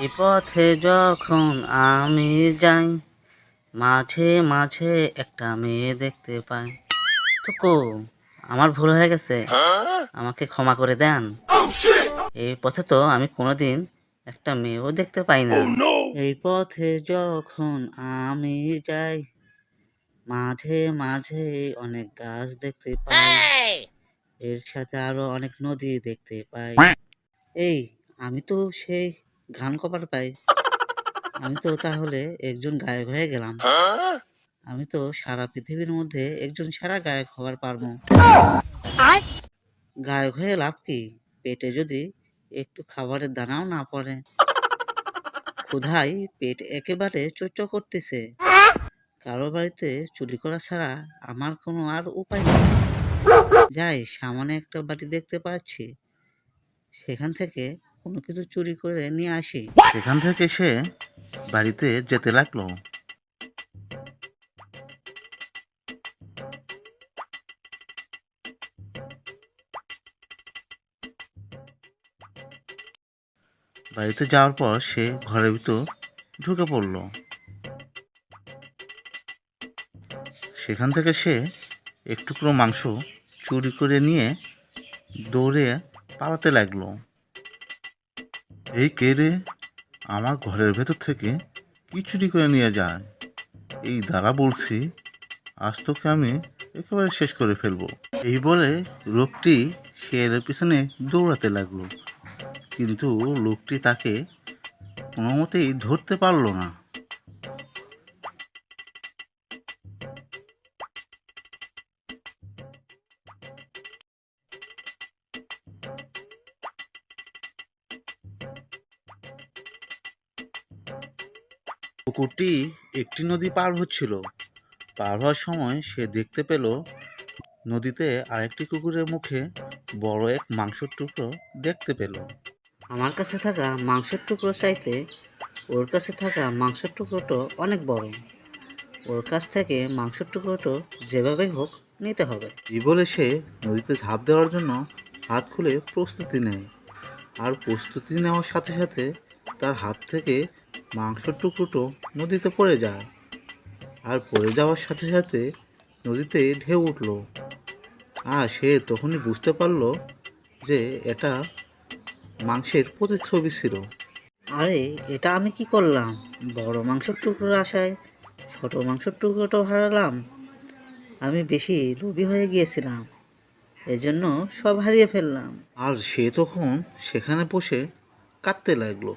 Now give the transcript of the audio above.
এ পথে যখন আমি যাই, মাঝে মাঝে একটা মেয়ে দেখতে পাই। তো আমার ভুল হয়ে গেছে, আমাকে ক্ষমা করে দেন। এই পথে তো আমি কোনোদিন একটা মেয়েও দেখতে পাই না। এই পথে যখন আমি যাই, মাঝে মাঝে অনেক গাছ দেখতে পাই, এর সাথে আরো অনেক নদী দেখতে পাই। এই, আমি তো সেই গান কপার পাই। আমি তো তাহলে একজন গায়ক হয়ে গেলাম। আমি তো সারা পৃথিবীর মধ্যে একজন সেরা গায়ক হবার পারবো। গায়ক হয়ে লাভ কি, পেটে যদি একটু খাবারের দানাও না পড়ে? ক্ষুধায় পেট একেবারে চোচো করতেছে। কারো বাড়িতে চুরি করা ছাড়া আমার কোনো আর উপায় নেই। যাই, সামনে একটা বাড়ি দেখতে পাচ্ছি, সেখান থেকে কোনো কিছু চুরি করে নিয়ে আসি। সেখান থেকে সে বাড়িতে যেতে লাগলো। বাড়িতে যাওয়ার পর সে ঘরের ভিতর ঢুকে পড়ল। সেখান থেকে সে এক টুকরো মাংস চুরি করে নিয়ে দৌড়ে পালাতে লাগলো। এই কে রে, আমার ঘরের ভেতর থেকে কি চুরি করে নিয়ে যায়? এই দাঁড়া বলছি, আজ তোকে আমি একেবারে শেষ করে ফেলবো। এই বলে লোকটি শেয়ালের পিছনে দৌড়াতে লাগলো, কিন্তু লোকটি তাকে কোনো মতেই ধরতে পারল না। কুকুরটি একটি নদী পার হচ্ছিল। পার হওয়ার সময় সে দেখতে পেল নদীতে আরেকটি কুকুরের মুখে বড় এক মাংসের টুকরো দেখতে পেল। আমার কাছে থাকা মাংসের টুকরো চাইতে ওর কাছে থাকা মাংসের টুকরোটা অনেক বড়। ওর কাছ থেকে মাংসের টুকরোটা যেভাবেই হোক নিতে হবে। এই বলে সে নদীতে ঝাঁপ দেওয়ার জন্য হাত খুলে প্রস্তুতি নেয়। আর প্রস্তুতি নেওয়ার সাথে সাথে তার হাত থেকে মাংসের টুকরোটো নদীতে পড়ে যায়। আর পড়ে যাওয়ার সাথে সাথে নদীতে ঢেউ উঠল। আর সে তখনই বুঝতে পারল যে এটা মাংসের প্রতিচ্ছবি ছিল। আরে, এটা আমি কি করলাম? বড় মাংসের টুকরোর আশায় ছোট মাংসের টুকরোটাও হারালাম। আমি বেশি লোভী হয়ে গিয়েছিলাম, এজন্য সব হারিয়ে ফেললাম। আর সে তখন সেখানে বসে কাঁদতে লাগলো।